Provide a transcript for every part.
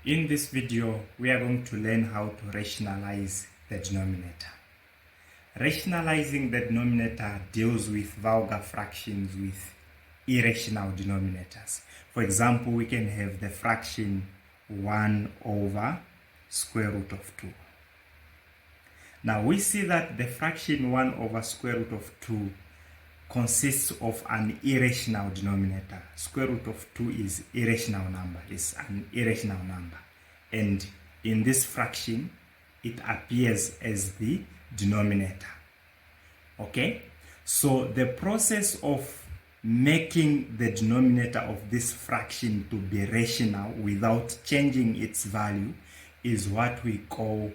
In this video, we are going to learn how to rationalize the denominator. Rationalizing the denominator deals with vulgar fractions with irrational denominators. For example, we can have the fraction 1 over square root of 2. Now we see that the fraction 1 over square root of 2 consists of an irrational denominator. Square root of 2 is irrational number, it's an irrational number. And in this fraction, it appears as the denominator. Okay? So the process of making the denominator of this fraction to be rational without changing its value is what we call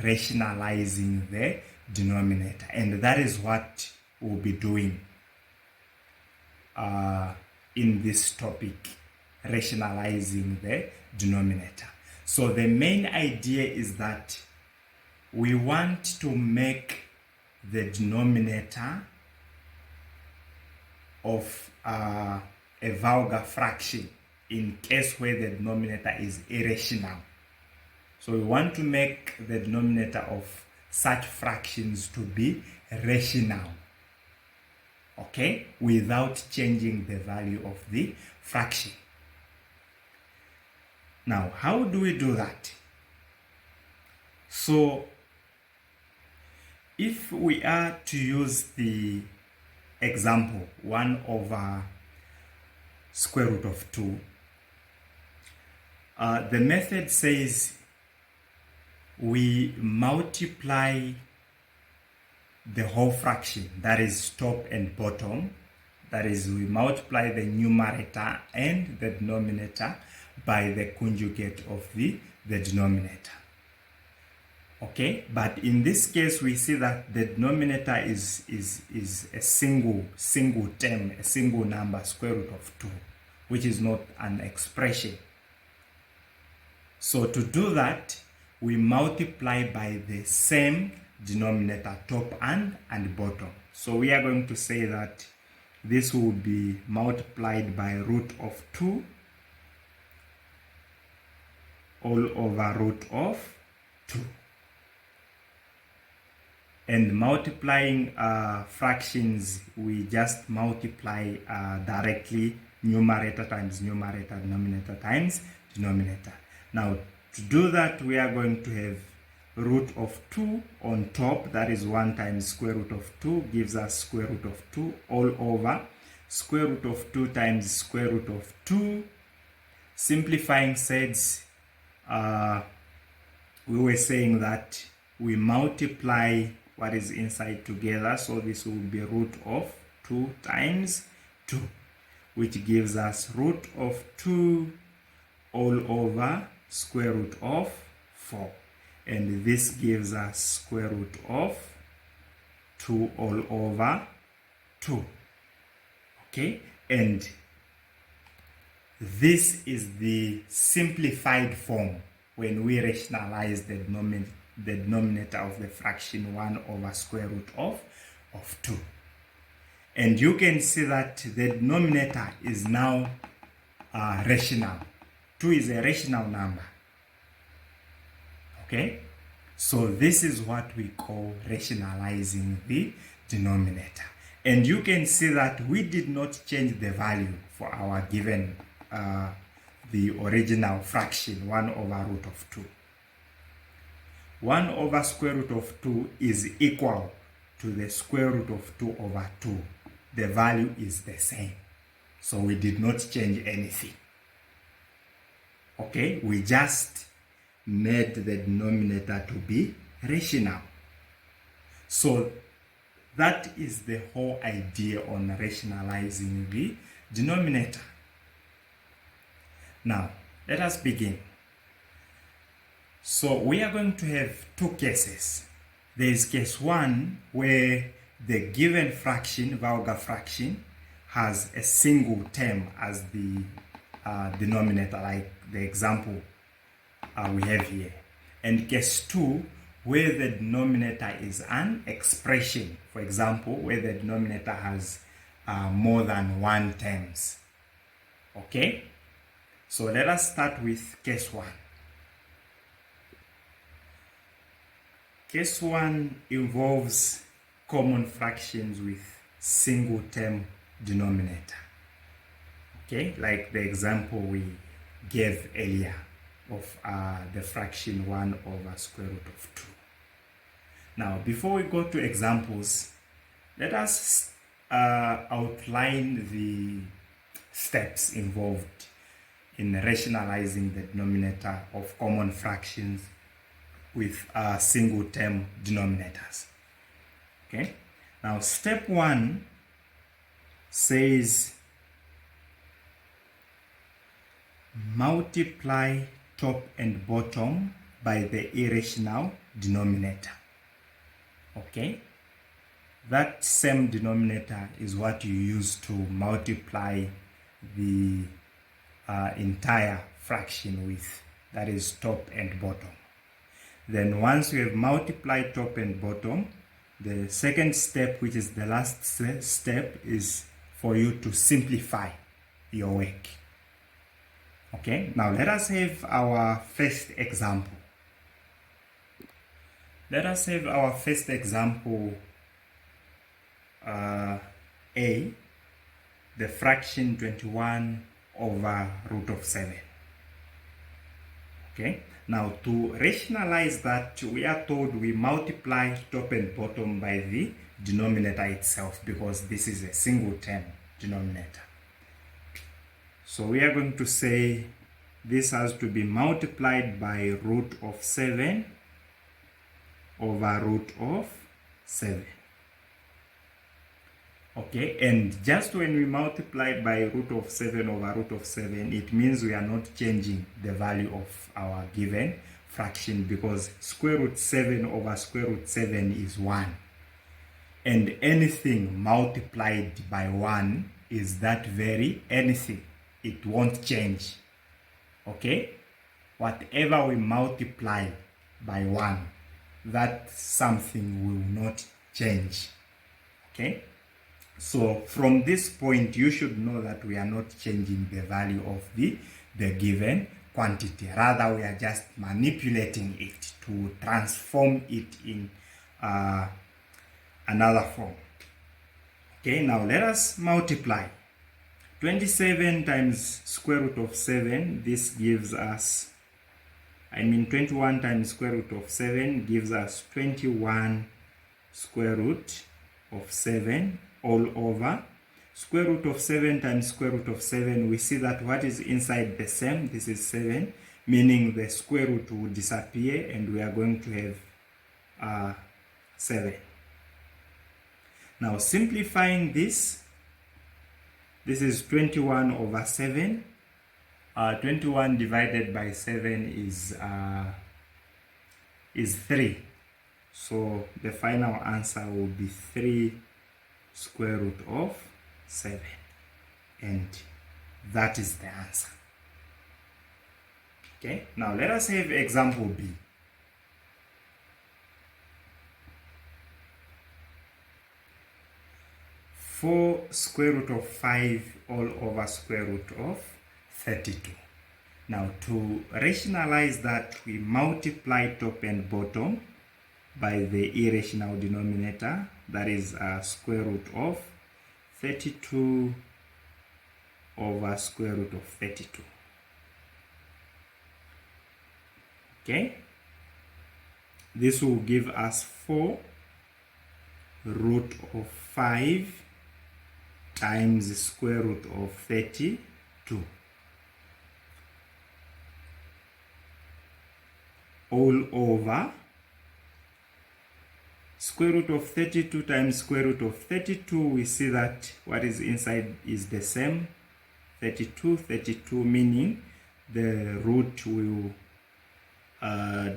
rationalizing the denominator. And that is what we'll be doing in this topic, rationalizing the denominator. So the main idea is that we want to make the denominator of a vulgar fraction in case where the denominator is irrational. So we want to make the denominator of such fractions to be rational, okay, without changing the value of the fraction. Now, how do we do that? So, if we are to use the example 1 over square root of 2, the method says we multiply the whole fraction, that is top and bottom, that is we multiply the numerator and the denominator by the conjugate of the denominator. Okay, but in this case we see that the denominator is a single term, a single number, square root of 2, which is not an expression. So to do that, we multiply by the same denominator, top and bottom. So we are going to say that this will be multiplied by root of 2 all over root of 2. And multiplying fractions, we just multiply directly numerator times numerator, denominator times denominator. Now to do that, we are going to have root of 2 on top, that is 1 times square root of 2 gives us square root of 2 all over square root of 2 times square root of 2. Simplifying says, we were saying that we multiply what is inside together, so this will be root of 2 times 2, which gives us root of 2 all over square root of 4. And this gives us square root of 2 all over 2. Okay, and this is the simplified form when we rationalize the denominator of the fraction 1 over square root of 2. And you can see that the denominator is now rational. 2 is a rational number. Okay, so this is what we call rationalizing the denominator. And you can see that we did not change the value for our given the original fraction 1 over root of 2. 1 over square root of 2 is equal to the square root of 2 over 2. The value is the same. So we did not change anything. Okay, we just made the denominator to be rational. So that is the whole idea on rationalizing the denominator. Now, let us begin. So we are going to have two cases. There is case 1 where the given fraction, vulgar fraction, has a single term as the denominator, like the example we have here. And case 2 where the denominator is an expression, for example, where the denominator has more than 1 terms. Okay, so let us start with case 1. Case 1 involves common fractions with single term denominator. Okay, like the example we gave earlier of the fraction 1 over square root of 2. Now, before we go to examples, let us outline the steps involved in rationalizing the denominator of common fractions with single term denominators. Okay, now step 1 says multiply top and bottom by the irrational denominator. Okay, that same denominator is what you use to multiply the entire fraction with, that is top and bottom. Then once you have multiplied top and bottom, the second step, which is the last step, is for you to simplify your work. Okay, now let us have our first example. Let us have our first example A, the fraction 21 over root of 7. Okay, now to rationalize that, we are told we multiply top and bottom by the denominator itself, because this is a single term denominator. So we are going to say this has to be multiplied by root of 7 over root of 7. Okay, and just when we multiply by root of 7 over root of 7, it means we are not changing the value of our given fraction, because square root 7 over square root 7 is 1. And anything multiplied by 1 is that very anything. It won't change. Okay, whatever we multiply by 1, that something will not change. Okay, so from this point you should know that we are not changing the value of the given quantity. Rather, we are just manipulating it to transform it in another form. Okay, now let us multiply. 27 times square root of 7, this gives us, 21 times square root of 7 gives us 21 square root of 7 all over. Square root of 7 times square root of 7, we see that what is inside the same, this is 7, meaning the square root will disappear and we are going to have 7. Now simplifying this, this is 21 over 7. 21 divided by 7 is 3. So the final answer will be 3 square root of 7. And that is the answer. Okay, now let us have example B. 4 square root of 5 all over square root of 32. Now to rationalize that, we multiply top and bottom by the irrational denominator, that is square root of 32 over square root of 32. Okay, this will give us 4 root of 5 times the square root of 32 all over square root of 32 times square root of 32. We see that what is inside is the same, 32, meaning the root will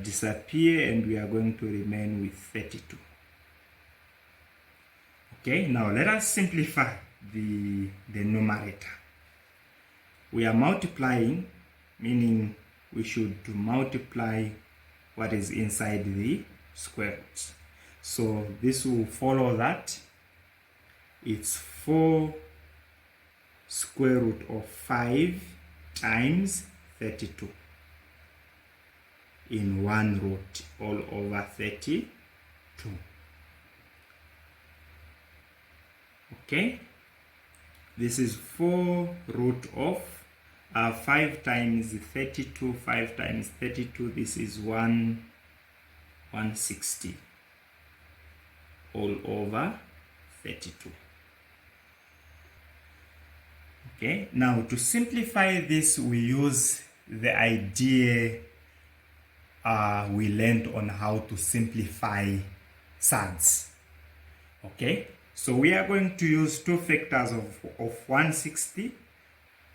disappear and we are going to remain with 32. Okay, now let us simplify the numerator. We are multiplying, meaning we should multiply what is inside the square roots. So this will follow that it's 4 square root of 5 times 32 in one root all over 32. 2. Okay, this is 4 root of 5 times 32. 5 times 32, this is 160 all over 32. Okay, now to simplify this, we use the idea we learned on how to simplify surds. Okay, so we are going to use two factors of 160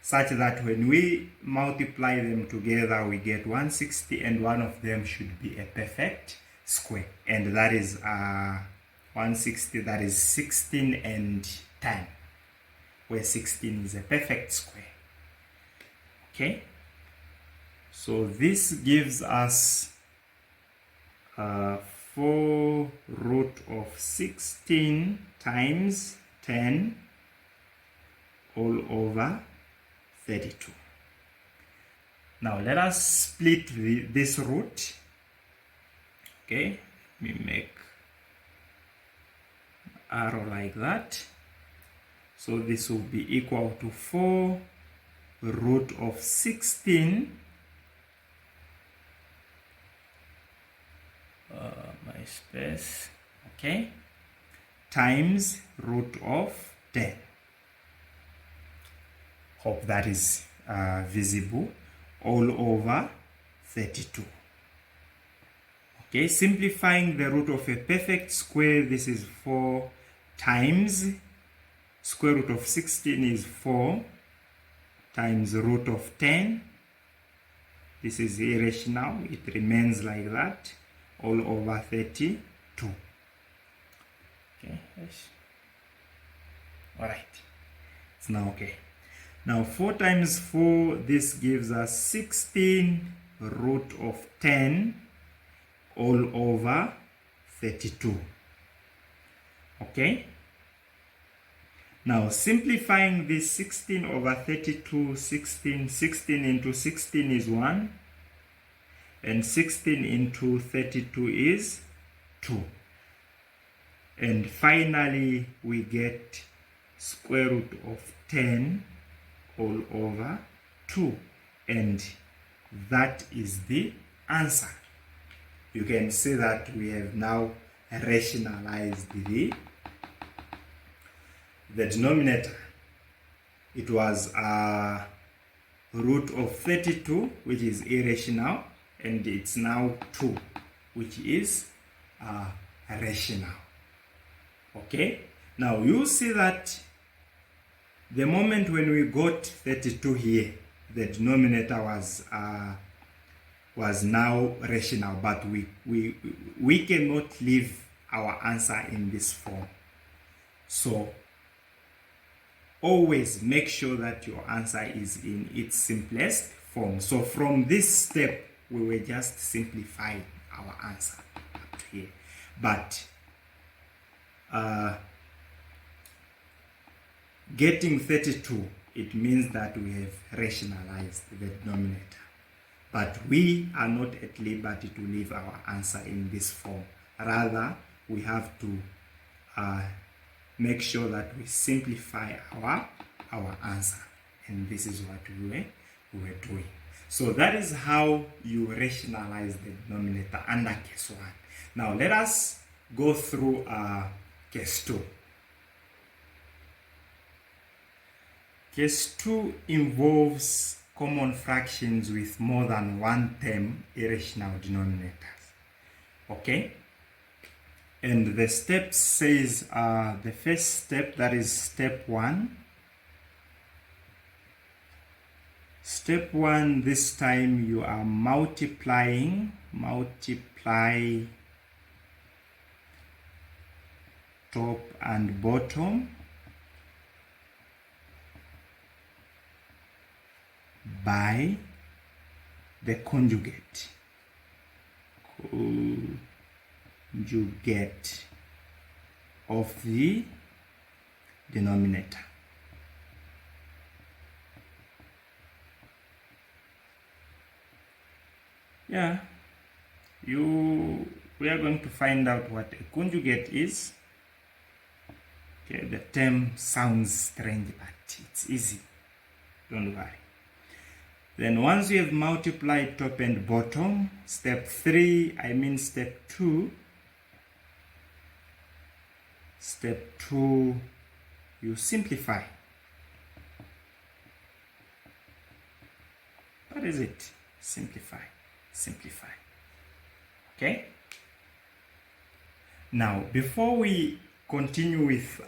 such that when we multiply them together we get 160, and one of them should be a perfect square, and that is 160, that is 16 and 10, where 16 is a perfect square. Okay, so this gives us 4 root of 16 times 10 all over 32. Now let us split this root. Okay, we make arrow like that. So this will be equal to 4 root of 16 my space, okay, times root of 10. Hope that is visible, all over 32. Okay, simplifying the root of a perfect square, this is 4 times square root of 16 is 4 times root of 10. This is irrational, it remains like that, all over 32. Okay, yes. All right, it's now okay. Now 4 times 4, this gives us 16 root of 10 all over 32. Okay, now simplifying this, 16 over 32, 16 into 16 is 1, and 16 into 32 is 2. And finally we get square root of 10 all over 2, and that is the answer. You can see that we have now rationalized the denominator. It was a root of 32, which is irrational, and it's now 2, which is rational. Okay, now you see that the moment when we got 32 here, the denominator was now rational, but we cannot leave our answer in this form. So always make sure that your answer is in its simplest form. So from this step, we were just simplifying our answer up to here. But getting 32, it means that we have rationalized the denominator. But we are not at liberty to leave our answer in this form. Rather, we have to make sure that we simplify our answer. And this is what we were doing. So that is how you rationalize the denominator under case 1. Now let us go through case 2. Case 2 involves common fractions with more than one term irrational denominators. Okay? And the steps says the first step, that is step 1. Step 1, this time you are multiply top and bottom by the conjugate of the denominator. Yeah, you we are going to find out what a conjugate is. Okay, the term sounds strange, but it's easy. Don't worry. Then once you have multiplied top and bottom, step 2, you simplify. What is it? Simplify. Okay? Now, before we continue with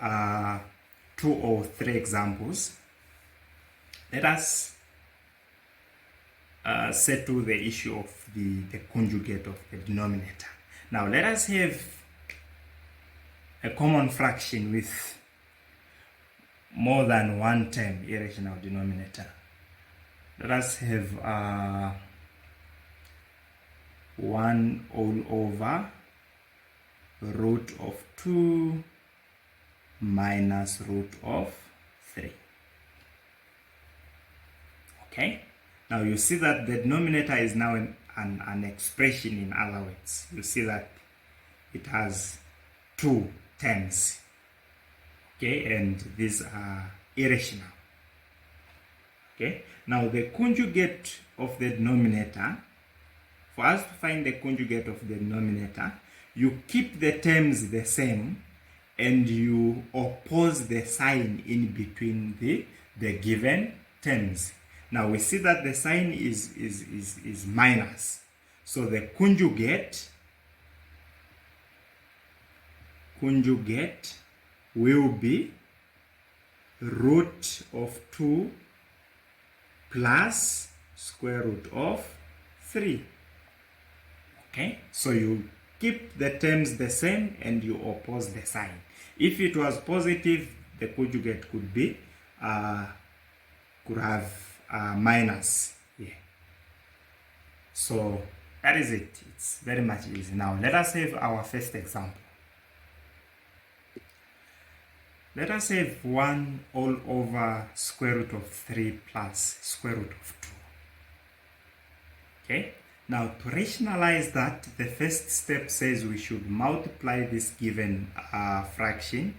2 or 3 examples, let us settle the issue of the conjugate of the denominator. Now, let us have a common fraction with more than one term, irrational denominator. Let us have 1 all over root of 2 minus root of 3. Okay? Now you see that the denominator is now an expression. In other words, you see that it has 2 terms. Okay, and these are irrational. Okay, now the conjugate of the denominator, for us to find the conjugate of the denominator, you keep the terms the same and you oppose the sign in between the given terms. Now we see that the sign is minus. So the conjugate will be root of 2 plus square root of 3. Okay, so you keep the terms the same and you oppose the sign. If it was positive, the conjugate could be could have minus here. So that is it. It's very much easy. Now let us have our first example. Let us have 1 all over square root of 3 plus square root of 2. Okay, now to rationalize that, the first step says we should multiply this given fraction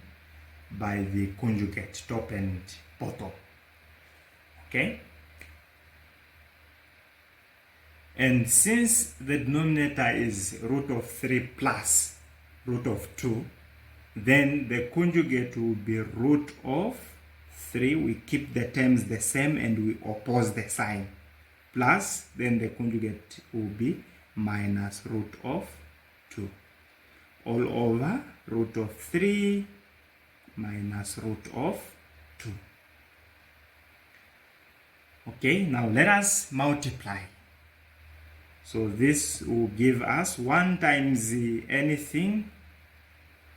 by the conjugate, top and bottom. Okay, and since the denominator is root of 3 plus root of 2, then the conjugate will be root of 3. We keep the terms the same and we oppose the sign. Plus, then the conjugate will be minus root of 2. All over root of 3 minus root of 2. Okay, now let us multiply. So this will give us 1 times anything.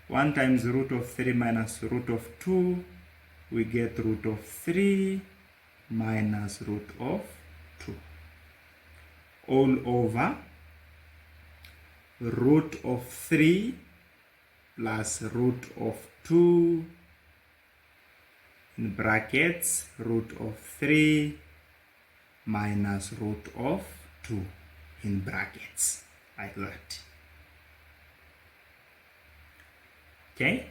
1 times root of 3 minus root of 2, we get root of 3 minus root of 2. All over root of 3 plus root of 2 in brackets, root of 3 minus root of 2 in brackets, like that. Okay,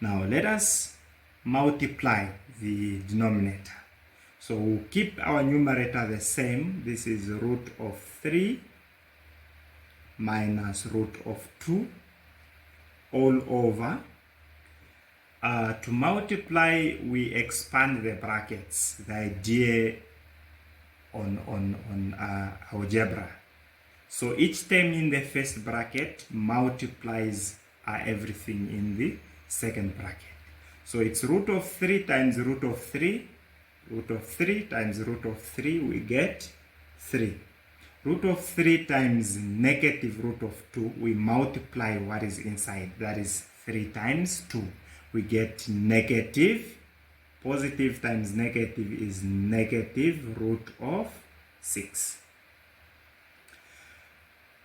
now let us multiply the denominator. So we'll keep our numerator the same. This is root of 3 minus root of 2 all over. To multiply, we expand the brackets, the idea on algebra. So each term in the first bracket multiplies everything in the second bracket. So it's root of 3 times root of 3. Root of 3 times root of 3, we get 3. Root of 3 times negative root of 2, we multiply what is inside. That is 3 times 2. We get negative. Positive times negative is negative root of 6.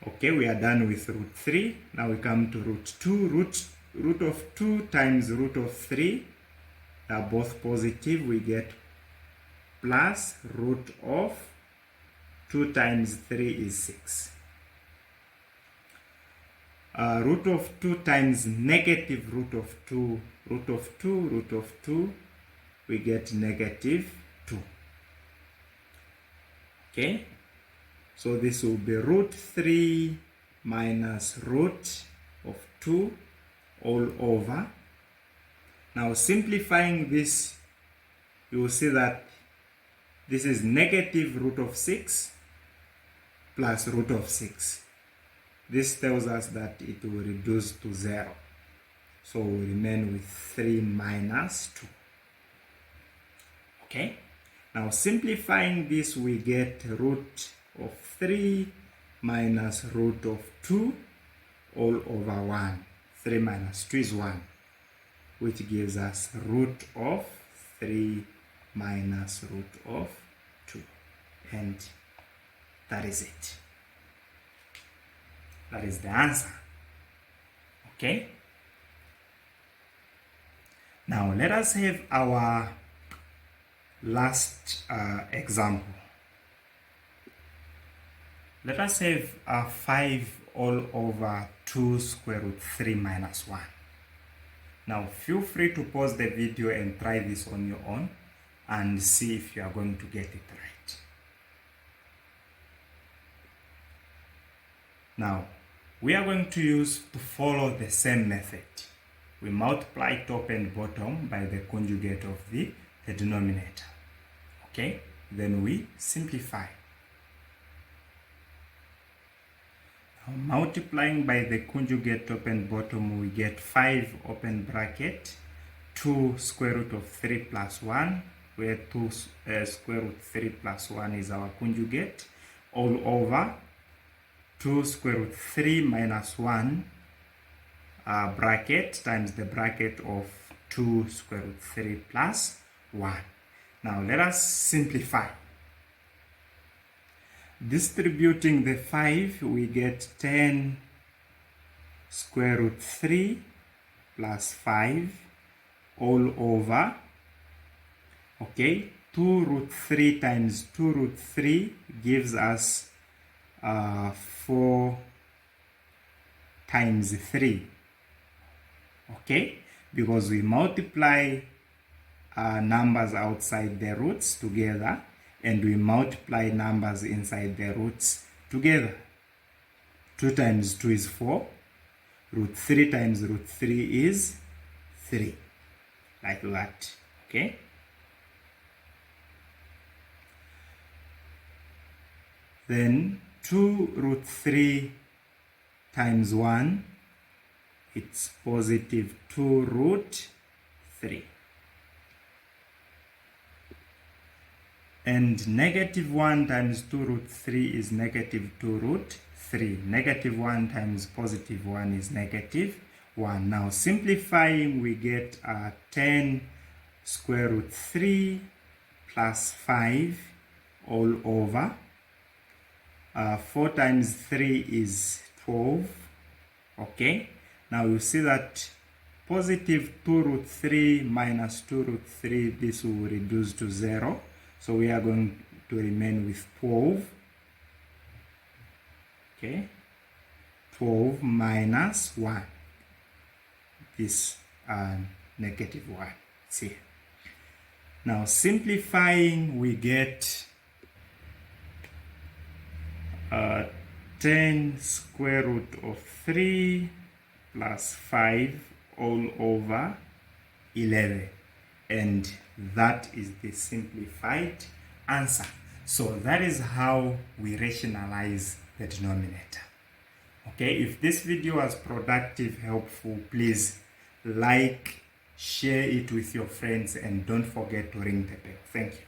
Okay, we are done with root 3. Now we come to root 2. Root of 2 times root of 3 are both positive. We get plus root of 2 times 3 is 6. Root of 2 times negative root of 2, root of 2, root of 2, we get negative 2. Okay, so this will be root 3 minus root of 2 all over. Now simplifying this, you will see that this is negative root of 6 plus root of 6. This tells us that it will reduce to 0. So we remain with 3 minus 2. Okay? Now simplifying this, we get root of 3 minus root of 2 all over 1. 3 minus 2 is 1, which gives us root of 3 minus root of 2. And that is it. That is the answer. Okay? Now let us have our last example. Let us have 5 all over 2 square root 3 minus 1. Now feel free to pause the video and try this on your own and see if you are going to get it right. Now we are going to follow the same method. We multiply top and bottom by the conjugate of the denominator. Okay, then we simplify. Now, multiplying by the conjugate top and bottom, we get 5 open bracket 2 square root of 3 plus 1, where 2 square root 3 plus 1 is our conjugate, all over 2 square root 3 minus 1 bracket times the bracket of 2 square root 3 plus 1. Now let us simplify. Distributing the 5, we get 10 square root 3 plus 5 all over, okay, 2 root 3 times 2 root 3 gives us 4 times 3, okay, because we multiply numbers outside the roots together and we multiply numbers inside the roots together. 2 times 2 is 4, root 3 times root 3 is 3, like that, okay. Then 2 root 3 times 1, it's positive 2 root 3. And negative 1 times 2 root 3 is negative 2 root 3. Negative 1 times positive 1 is negative 1. Now simplifying, we get 10 square root 3 plus 5 all over. 4 times 3 is 12. Okay, now you see that positive 2 root 3 minus 2 root 3, this will reduce to 0. So we are going to remain with 12. Okay, 12 minus 1. This negative 1. See. Now simplifying, we get 10 square root of 3 plus 5 all over 11. And that is the simplified answer. So that is how we rationalize the denominator. Okay, if this video was productive, helpful, please like, share it with your friends, and don't forget to ring the bell. Thank you.